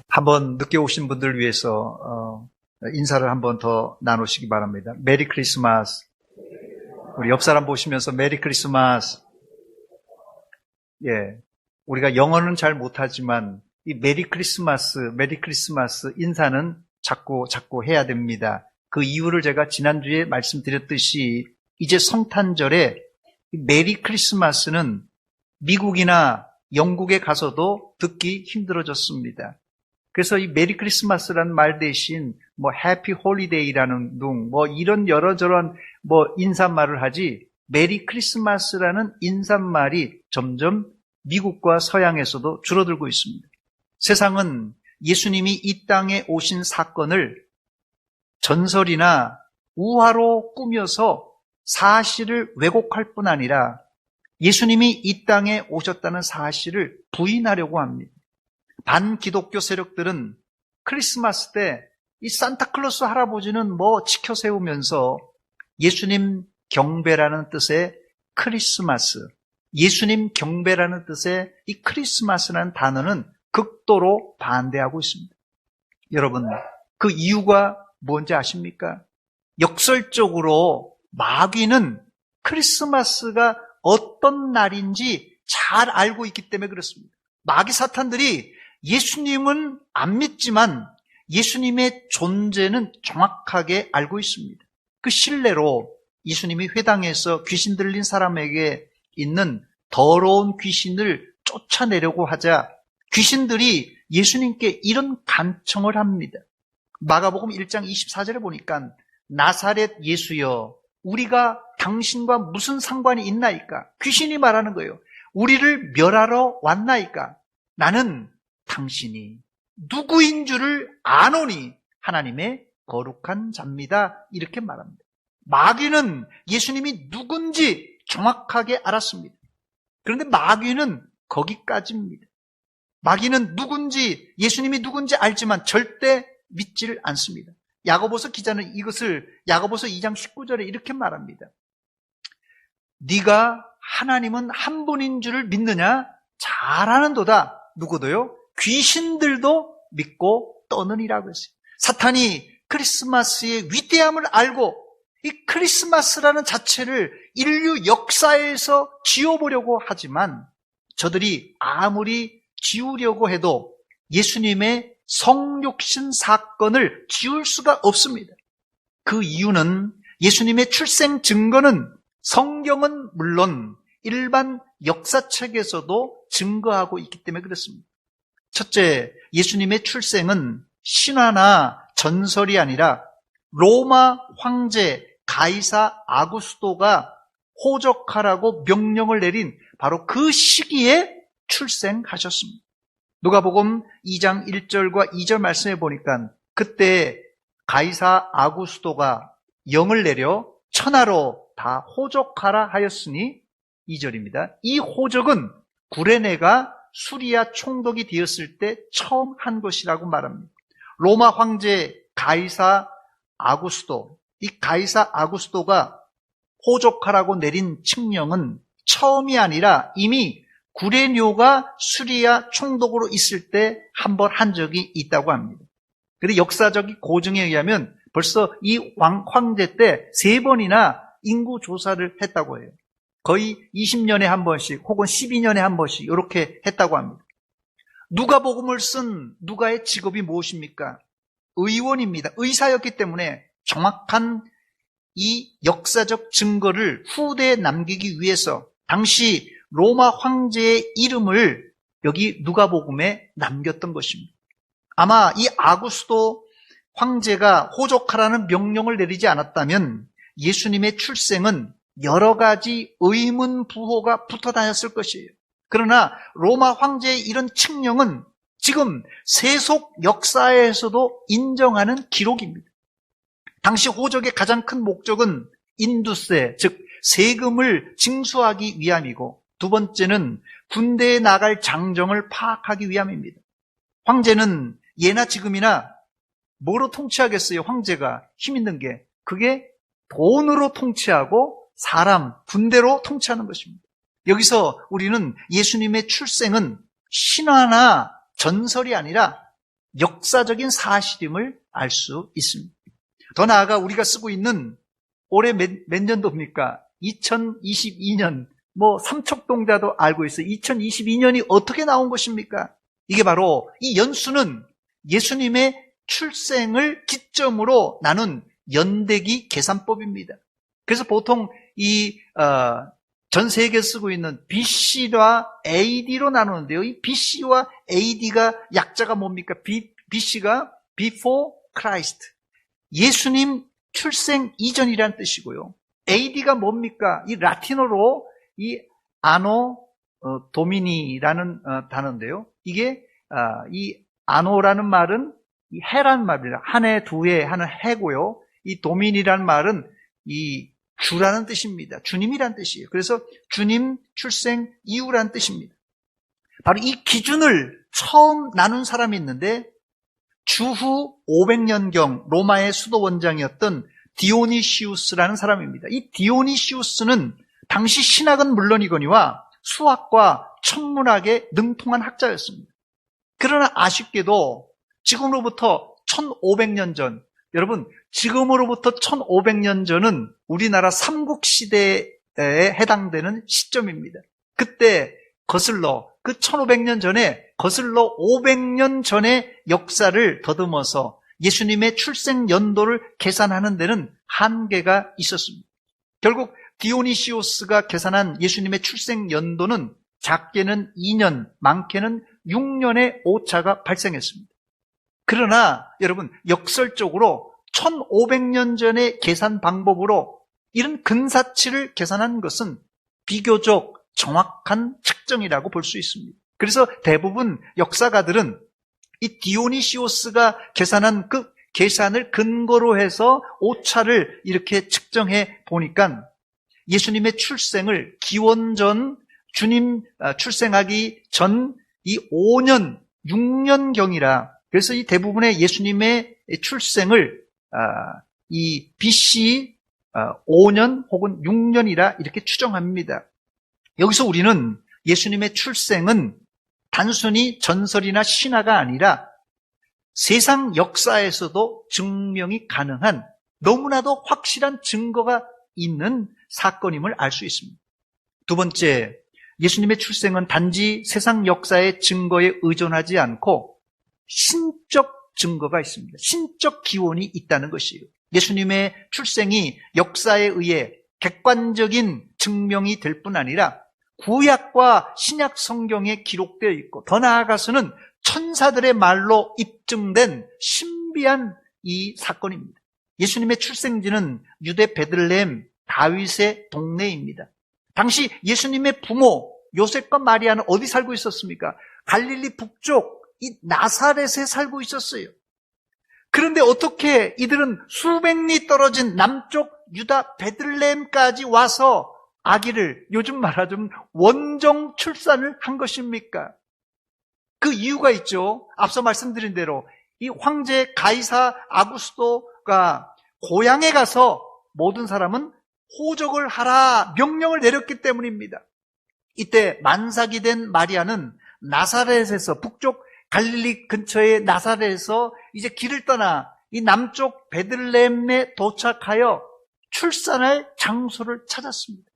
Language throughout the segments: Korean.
한번 늦게 오신 분들을 위해서 인사를 한번 더 나누시기 바랍니다. 메리 크리스마스. 우리 옆 사람 보시면서 메리 크리스마스. 예, 우리가 영어는 잘 못하지만 이 메리 크리스마스 인사는 자꾸 해야 됩니다. 그 이유를 제가 지난주에 말씀드렸듯이 이제 성탄절에 메리 크리스마스는 미국이나 영국에 가서도 듣기 힘들어졌습니다. 그래서 이 메리 크리스마스라는 말 대신 해피 홀리데이라는 둥 이런 여러저런 인사말을 하지 메리 크리스마스라는 인사말이 점점 미국과 서양에서도 줄어들고 있습니다. 세상은 예수님이 이 땅에 오신 사건을 전설이나 우화로 꾸며서 사실을 왜곡할 뿐 아니라 예수님이 이 땅에 오셨다는 사실을 부인하려고 합니다. 반기독교 세력들은 크리스마스 때 이 산타클로스 할아버지는 지켜 세우면서 예수님 경배라는 뜻의 크리스마스, 예수님 경배라는 뜻의 이 크리스마스라는 단어는 극도로 반대하고 있습니다. 여러분, 그 이유가 뭔지 아십니까? 역설적으로 마귀는 크리스마스가 어떤 날인지 잘 알고 있기 때문에 그렇습니다. 마귀 사탄들이 예수님은 안 믿지만 예수님의 존재는 정확하게 알고 있습니다. 그 신뢰로 예수님이 회당에서 귀신 들린 사람에게 있는 더러운 귀신을 쫓아내려고 하자 귀신들이 예수님께 이런 간청을 합니다. 마가복음 1장 24절에 보니까 나사렛 예수여 우리가 당신과 무슨 상관이 있나이까? 귀신이 말하는 거예요. 우리를 멸하러 왔나이까? 나는 당신이 누구인 줄을 아노니 하나님의 거룩한 자입니다. 이렇게 말합니다. 마귀는 예수님이 누군지 정확하게 알았습니다. 그런데 마귀는 거기까지입니다. 마귀는 누군지, 예수님이 누군지 알지만 절대 믿지를 않습니다. 야고보서 기자는 이것을 야고보서 2장 19절에 이렇게 말합니다. 네가 하나님은 한 분인 줄을 믿느냐? 잘하는도다. 누구도요? 귀신들도 믿고 떠느니라고 했어요. 사탄이 크리스마스의 위대함을 알고 이 크리스마스라는 자체를 인류 역사에서 지워보려고 하지만 저들이 아무리 지우려고 해도 예수님의 성육신 사건을 지울 수가 없습니다. 그 이유는 예수님의 출생 증거는 성경은 물론 일반 역사책에서도 증거하고 있기 때문에 그렇습니다. 첫째, 예수님의 출생은 신화나 전설이 아니라 로마 황제 가이사 아구스토가 호적하라고 명령을 내린 바로 그 시기에 출생하셨습니다. 누가복음 2장 1절과 2절 말씀해 보니까 그때 가이사 아구스토가 영을 내려 천하로 다 호적하라 하였으니 2절입니다. 이 호적은 구레네가 수리아 총독이 되었을 때 처음 한 것이라고 말합니다. 로마 황제 가이사 아구스토, 이 가이사 아구스토가 호적하라고 내린 칙령은 처음이 아니라 이미 구레뇨가 수리아 총독으로 있을 때 한 번 한 적이 있다고 합니다. 그런데 역사적 고증에 의하면 벌써 이 황제 때 3번이나 인구 조사를 했다고 해요. 거의 20년에 한 번씩 혹은 12년에 한 번씩 이렇게 했다고 합니다. 누가복음을 쓴 누가의 직업이 무엇입니까? 의원입니다. 의사였기 때문에 정확한 이 역사적 증거를 후대에 남기기 위해서 당시 로마 황제의 이름을 여기 누가복음에 남겼던 것입니다. 아마 이 아구스도 황제가 호적하라는 명령을 내리지 않았다면 예수님의 출생은 여러 가지 의문 부호가 붙어 다녔을 것이에요. 그러나 로마 황제의 이런 칙령은 지금 세속 역사에서도 인정하는 기록입니다. 당시 호적의 가장 큰 목적은 인두세, 즉 세금을 징수하기 위함이고 두 번째는 군대에 나갈 장정을 파악하기 위함입니다. 황제는 예나 지금이나 뭐로 통치하겠어요? 황제가 힘 있는 게 그게 돈으로 통치하고 사람, 군대로 통치하는 것입니다. 여기서 우리는 예수님의 출생은 신화나 전설이 아니라 역사적인 사실임을 알 수 있습니다. 더 나아가 우리가 쓰고 있는 올해 몇 년도입니까? 2022년, 삼척동자도 알고 있어요. 2022년이 어떻게 나온 것입니까? 이게 바로 이 연수는 예수님의 출생을 기점으로 나눈 연대기 계산법입니다. 그래서 보통 전 세계에 쓰고 있는 BC와 AD로 나누는데요. 이 BC와 AD가 약자가 뭡니까? BC가 Before Christ. 예수님 출생 이전이란 뜻이고요. AD가 뭡니까? 이 라틴어로 이 아노 도미니라는 단어인데요. 이게 이 아노라는 말은 이 해란 말입니다. 한 해, 두 해 하는 해고요. 이 도미니라는 말은 이 주라는 뜻입니다. 주님이란 뜻이에요. 그래서 주님 출생 이후란 뜻입니다. 바로 이 기준을 처음 나눈 사람이 있는데 주후 500년경 로마의 수도 원장이었던 디오니시우스라는 사람입니다. 이 디오니시우스는 당시 신학은 물론이거니와 수학과 천문학에 능통한 학자였습니다. 그러나 아쉽게도 지금으로부터 1500년 전, 여러분 지금으로부터 1500년 전은 우리나라 삼국시대에 해당되는 시점입니다. 그때 거슬러 그 1500년 전에 거슬러 500년 전의 역사를 더듬어서 예수님의 출생 연도를 계산하는 데는 한계가 있었습니다. 결국 디오니시오스가 계산한 예수님의 출생 연도는 작게는 2년, 많게는 6년의 오차가 발생했습니다. 그러나 여러분 역설적으로 1500년 전의 계산 방법으로 이런 근사치를 계산한 것은 비교적 정확한 측정이라고 볼 수 있습니다. 그래서 대부분 역사가들은 이 디오니시오스가 계산한 그 계산을 근거로 해서 오차를 이렇게 측정해 보니까 예수님의 출생을 기원전 주님 출생하기 전 이 5년, 6년경이라 그래서 이 대부분의 예수님의 출생을 이 BC 5년 혹은 6년이라 이렇게 추정합니다. 여기서 우리는 예수님의 출생은 단순히 전설이나 신화가 아니라 세상 역사에서도 증명이 가능한 너무나도 확실한 증거가 있는 사건임을 알 수 있습니다. 두 번째, 예수님의 출생은 단지 세상 역사의 증거에 의존하지 않고 신적 증거가 있습니다. 신적 기원이 있다는 것이에요. 예수님의 출생이 역사에 의해 객관적인 증명이 될 뿐 아니라 구약과 신약 성경에 기록되어 있고 더 나아가서는 천사들의 말로 입증된 신비한 이 사건입니다. 예수님의 출생지는 유대 베들레헴 다윗의 동네입니다. 당시 예수님의 부모 요셉과 마리아는 어디 살고 있었습니까? 갈릴리 북쪽 이 나사렛에 살고 있었어요. 그런데 어떻게 이들은 수백 리 떨어진 남쪽 유다 베들레헴까지 와서 아기를 요즘 말하자면 원정 출산을 한 것입니까? 그 이유가 있죠. 앞서 말씀드린 대로 이 황제 가이사 아구스토가 고향에 가서 모든 사람은 호적을 하라 명령을 내렸기 때문입니다. 이때 만삭이 된 마리아는 나사렛에서 북쪽 갈릴리 근처의 나사렛에서 이제 길을 떠나 이 남쪽 베들레헴에 도착하여 출산할 장소를 찾았습니다.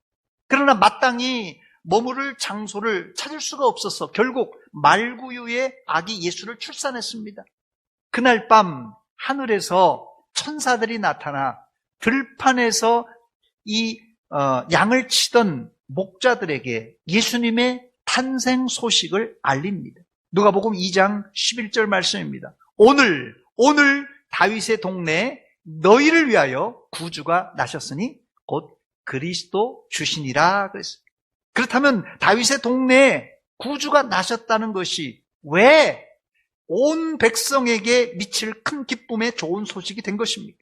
그러나 마땅히 머무를 장소를 찾을 수가 없어서 결국 말구유에 아기 예수를 출산했습니다. 그날 밤 하늘에서 천사들이 나타나 들판에서 이 양을 치던 목자들에게 예수님의 탄생 소식을 알립니다. 누가복음 2장 11절 말씀입니다. 오늘 다윗의 동네에 너희를 위하여 구주가 나셨으니 곧 그리스도 주시니라 그랬어요. 그렇다면 다윗의 동네에 구주가 나셨다는 것이 왜 온 백성에게 미칠 큰 기쁨의 좋은 소식이 된 것입니까?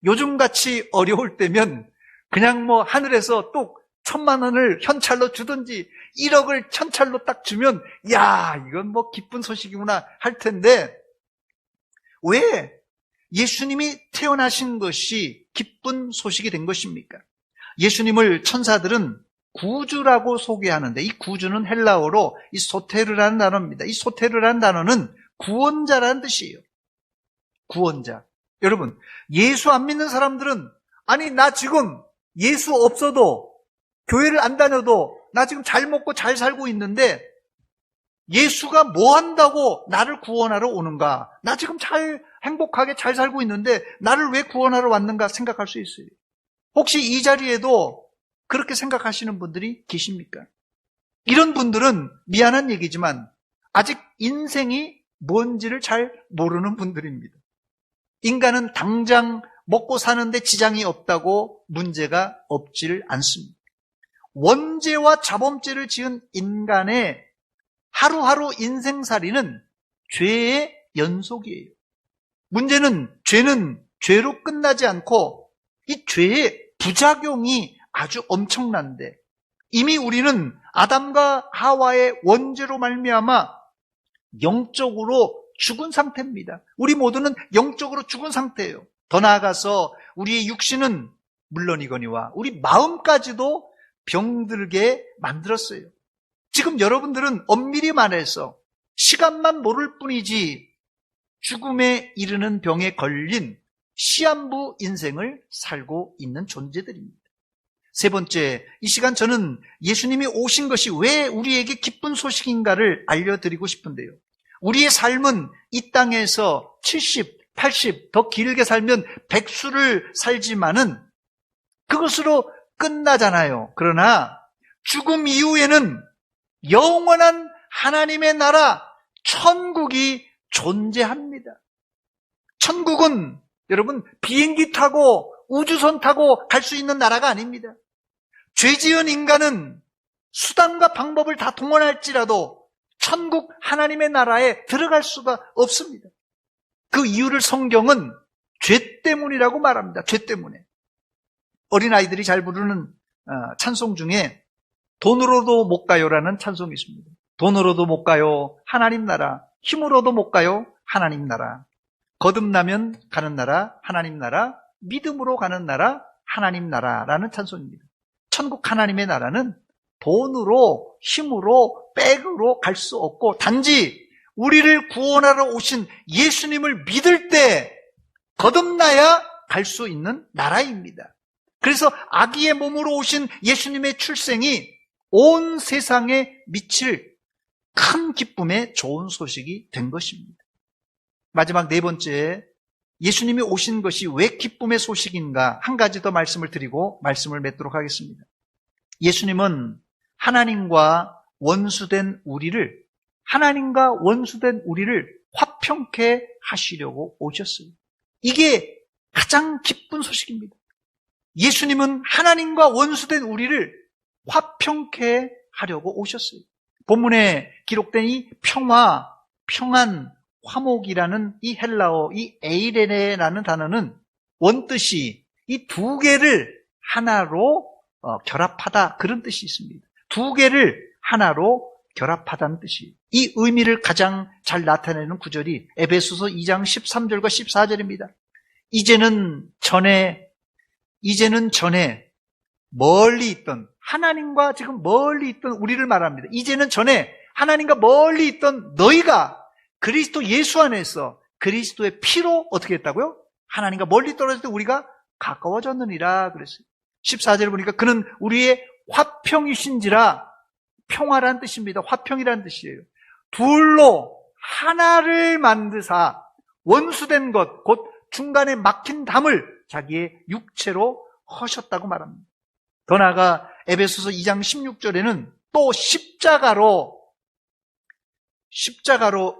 요즘같이 어려울 때면 그냥 하늘에서 또 1,000만 원을 현찰로 주든지 1억을 현찰로 딱 주면 야 이건 기쁜 소식이구나 할 텐데 왜 예수님이 태어나신 것이 기쁜 소식이 된 것입니까? 예수님을 천사들은 구주라고 소개하는데, 이 구주는 헬라어로 이 소테르라는 단어입니다. 이 소테르라는 단어는 구원자라는 뜻이에요. 구원자. 여러분, 예수 안 믿는 사람들은, 아니 나 지금 예수 없어도, 교회를 안 다녀도 나 지금 잘 먹고 잘 살고 있는데 예수가 뭐 한다고 나를 구원하러 오는가? 나 지금 잘 행복하게 잘 살고 있는데 나를 왜 구원하러 왔는가 생각할 수 있어요. 혹시 이 자리에도 그렇게 생각하시는 분들이 계십니까? 이런 분들은 미안한 얘기지만 아직 인생이 뭔지를 잘 모르는 분들입니다. 인간은 당장 먹고 사는데 지장이 없다고 문제가 없지를 않습니다. 원죄와 자범죄를 지은 인간의 하루하루 인생살이는 죄의 연속이에요. 문제는 죄는 죄로 끝나지 않고 이 죄의 부작용이 아주 엄청난데, 이미 우리는 아담과 하와의 원죄로 말미암아 영적으로 죽은 상태입니다. 우리 모두는 영적으로 죽은 상태예요. 더 나아가서 우리의 육신은 물론이거니와 우리 마음까지도 병들게 만들었어요. 지금 여러분들은 엄밀히 말해서 시간만 모를 뿐이지 죽음에 이르는 병에 걸린 시한부 인생을 살고 있는 존재들입니다. 세 번째, 이 시간 저는 예수님이 오신 것이 왜 우리에게 기쁜 소식인가를 알려드리고 싶은데요. 우리의 삶은 이 땅에서 70, 80, 더 길게 살면 100수를 살지만은 그것으로 끝나잖아요. 그러나 죽음 이후에는 영원한 하나님의 나라, 천국이 존재합니다. 천국은 여러분 비행기 타고 우주선 타고 갈 수 있는 나라가 아닙니다. 죄 지은 인간은 수단과 방법을 다 동원할지라도 천국 하나님의 나라에 들어갈 수가 없습니다. 그 이유를 성경은 죄 때문이라고 말합니다. 죄 때문에. 어린아이들이 잘 부르는 찬송 중에 돈으로도 못 가요라는 찬송이 있습니다. 돈으로도 못 가요 하나님 나라, 힘으로도 못 가요 하나님 나라, 거듭나면 가는 나라 하나님 나라, 믿음으로 가는 나라 하나님 나라라는 찬송입니다. 천국 하나님의 나라는 돈으로, 힘으로, 백으로 갈 수 없고 단지 우리를 구원하러 오신 예수님을 믿을 때 거듭나야 갈 수 있는 나라입니다. 그래서 아기의 몸으로 오신 예수님의 출생이 온 세상에 미칠 큰 기쁨의 좋은 소식이 된 것입니다. 마지막 네 번째, 예수님이 오신 것이 왜 기쁨의 소식인가 한 가지 더 말씀을 드리고 말씀을 맺도록 하겠습니다. 예수님은 하나님과 원수된 우리를 화평케 하시려고 오셨어요. 이게 가장 기쁜 소식입니다. 예수님은 하나님과 원수된 우리를 화평케 하려고 오셨어요. 본문에 기록된 이 평화, 평안, 화목이라는 이 헬라어, 이 에이레네라는 단어는 원뜻이 이 두 개를 하나로 결합하다, 그런 뜻이 있습니다. 두 개를 하나로 결합하다는 뜻이에요. 이 의미를 가장 잘 나타내는 구절이 에베소서 2장 13절과 14절입니다. 이제는 전에 멀리 있던, 하나님과 지금 멀리 있던 우리를 말합니다. 이제는 전에 하나님과 멀리 있던 너희가 그리스도 예수 안에서 그리스도의 피로 어떻게 했다고요? 하나님과 멀리 떨어질 때 우리가 가까워졌느니라 그랬어요. 14절을 보니까 그는 우리의 화평이신지라, 평화란 뜻입니다. 화평이란 뜻이에요. 둘로 하나를 만드사 원수된 것, 곧 중간에 막힌 담을 자기의 육체로 허셨다고 말합니다. 더 나아가 에베소서 2장 16절에는 또 십자가로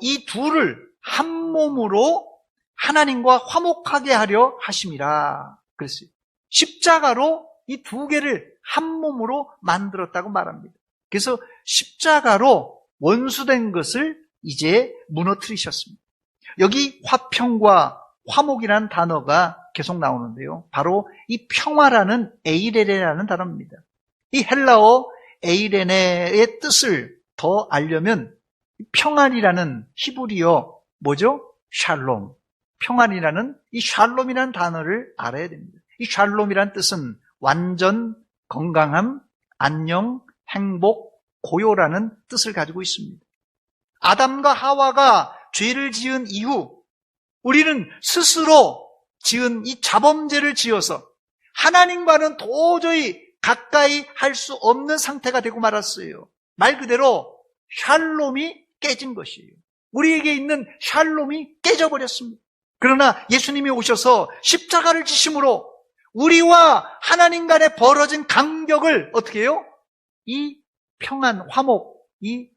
이 둘을 한 몸으로 하나님과 화목하게 하려 하심이라 그랬어요. 십자가로 이 두 개를 한 몸으로 만들었다고 말합니다. 그래서 십자가로 원수된 것을 이제 무너뜨리셨습니다. 여기 화평과 화목이라는 단어가 계속 나오는데요. 바로 이 평화라는 에이레네라는 단어입니다. 이 헬라어 에이레네의 뜻을 더 알려면 평안이라는 히브리어 뭐죠? 샬롬. 평안이라는 이 샬롬이라는 단어를 알아야 됩니다. 이 샬롬이라는 뜻은 완전, 건강함, 안녕, 행복, 고요라는 뜻을 가지고 있습니다. 아담과 하와가 죄를 지은 이후 우리는 스스로 지은 이 자범죄를 지어서 하나님과는 도저히 가까이 할 수 없는 상태가 되고 말았어요. 말 그대로 샬롬이 깨진 것이에요. 우리에게 있는 샬롬이 깨져버렸습니다. 그러나 예수님이 오셔서 십자가를 지심으로 우리와 하나님 간에 벌어진 간격을 어떻게 해요? 이 평안, 화목, 이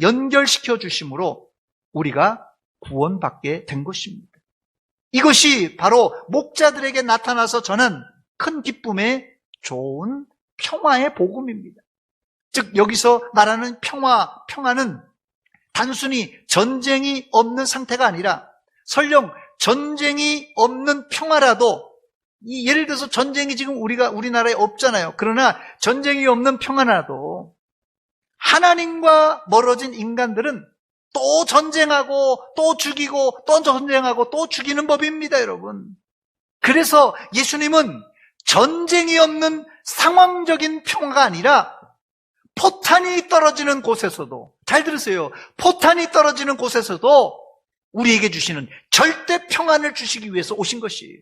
연결시켜 주심으로 우리가 구원받게 된 것입니다. 이것이 바로 목자들에게 나타나서 전한 큰 기쁨의 좋은 평화의 복음입니다. 즉 여기서 말하는 평화는 단순히 전쟁이 없는 상태가 아니라 설령 전쟁이 없는 평화라도 예를 들어서 전쟁이 지금 우리나라에 없잖아요. 그러나 전쟁이 없는 평화라도 하나님과 멀어진 인간들은 또 전쟁하고 또 죽이고 또 전쟁하고 또 죽이는 법입니다, 여러분. 그래서 예수님은 전쟁이 없는 상황적인 평화가 아니라 포탄이 떨어지는 곳에서도, 잘 들으세요. 포탄이 떨어지는 곳에서도 우리에게 주시는 절대 평안을 주시기 위해서 오신 것이에요.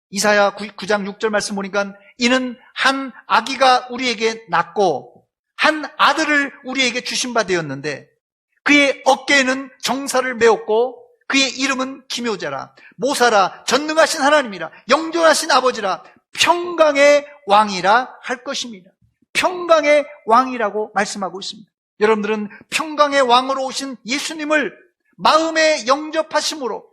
이사야 9장 6절 말씀 보니까 이는 한 아기가 우리에게 낳고 한 아들을 우리에게 주신 바 되었는데 그의 어깨에는 정사를 메었고 그의 이름은 기묘자라 모사라 전능하신 하나님이라 영존하신 아버지라 평강의 왕이라 할 것입니다. 평강의 왕이라고 말씀하고 있습니다. 여러분들은 평강의 왕으로 오신 예수님을 마음에 영접하심으로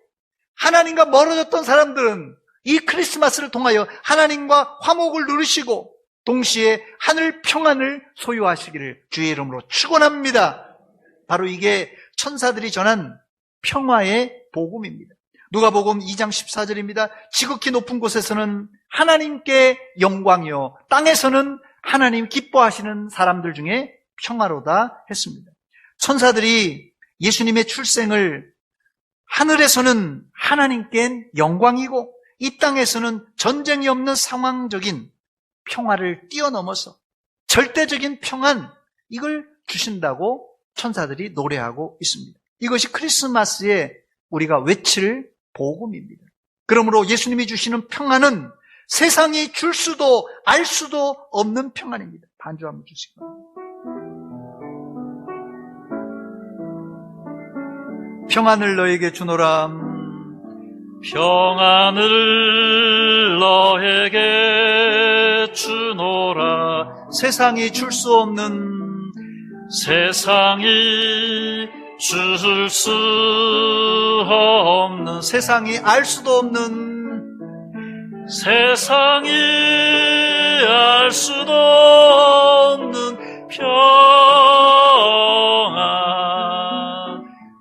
하나님과 멀어졌던 사람들은 이 크리스마스를 통하여 하나님과 화목을 누리시고 동시에 하늘 평안을 소유하시기를 주의 이름으로 축원합니다. 바로 이게 천사들이 전한 평화의 복음입니다. 누가복음 2장 14절입니다. 지극히 높은 곳에서는 하나님께 영광이요 땅에서는 하나님 기뻐하시는 사람들 중에 평화로다 했습니다. 천사들이 예수님의 출생을 하늘에서는 하나님께 영광이고 이 땅에서는 전쟁이 없는 상황적인 평화를 뛰어넘어서 절대적인 평안, 이걸 주신다고 천사들이 노래하고 있습니다. 이것이 크리스마스에 우리가 외칠 복음입니다. 그러므로 예수님이 주시는 평안은 세상이 줄 수도 알 수도 없는 평안입니다. 반주 한번 주시고. 평안을 너에게 주노라. 평안을 너에게 주노라. 세상이 줄 수 없는, 세상이 줄 수 없는, 세상이 알 수도 없는, 세상이 알 수도 없는 평안,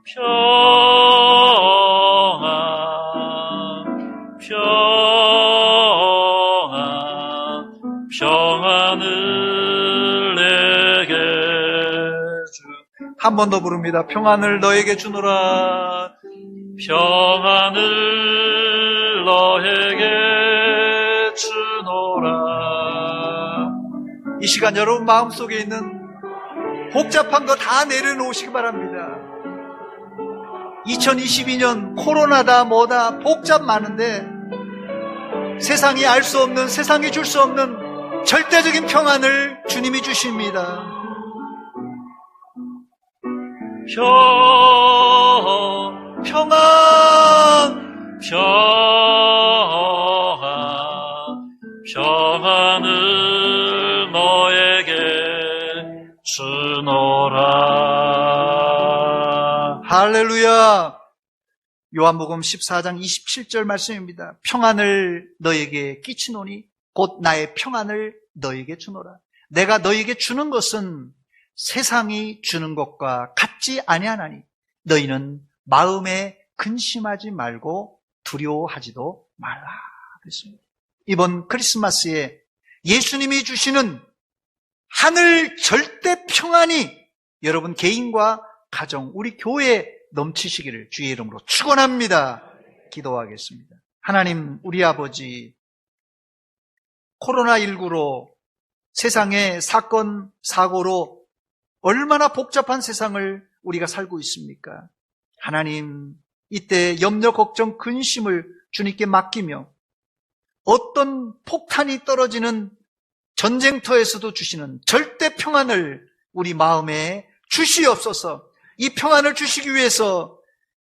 평안, 평안, 평안을 내게 주. 한 번 더 부릅니다. 평안을 너에게 주노라. 평안을 너에게 주노라. 이 시간 여러분 마음속에 있는 복잡한 거 다 내려놓으시기 바랍니다. 2022년 코로나다 뭐다 복잡 많은데 세상이 알 수 없는, 세상이 줄 수 없는 절대적인 평안을 주님이 주십니다. 평안, 평안을 너에게 주노라. 할렐루야. 요한복음 14장 27절 말씀입니다. 평안을 너에게 끼치노니 곧 나의 평안을 너에게 주노라. 내가 너에게 주는 것은 세상이 주는 것과 같지 아니하나니 너희는 마음에 근심하지 말고 두려워하지도 말라. 그랬습니다. 이번 크리스마스에 예수님이 주시는 하늘 절대 평안이 여러분 개인과 가정, 우리 교회에 넘치시기를 주의 이름으로 축원합니다. 기도하겠습니다. 하나님, 우리 아버지, 코로나19로 세상의 사건, 사고로 얼마나 복잡한 세상을 우리가 살고 있습니까? 하나님, 이때 염려, 걱정, 근심을 주님께 맡기며 어떤 폭탄이 떨어지는 전쟁터에서도 주시는 절대 평안을 우리 마음에 주시옵소서. 이 평안을 주시기 위해서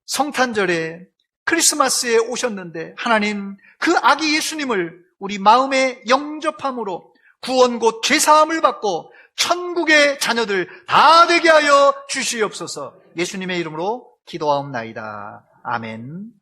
성탄절에 크리스마스에 오셨는데 하나님, 그 아기 예수님을 우리 마음에 영접함으로 구원 곧 죄사함을 받고 천국의 자녀들 다 되게 하여 주시옵소서. 예수님의 이름으로 기도하옵나이다. 아멘.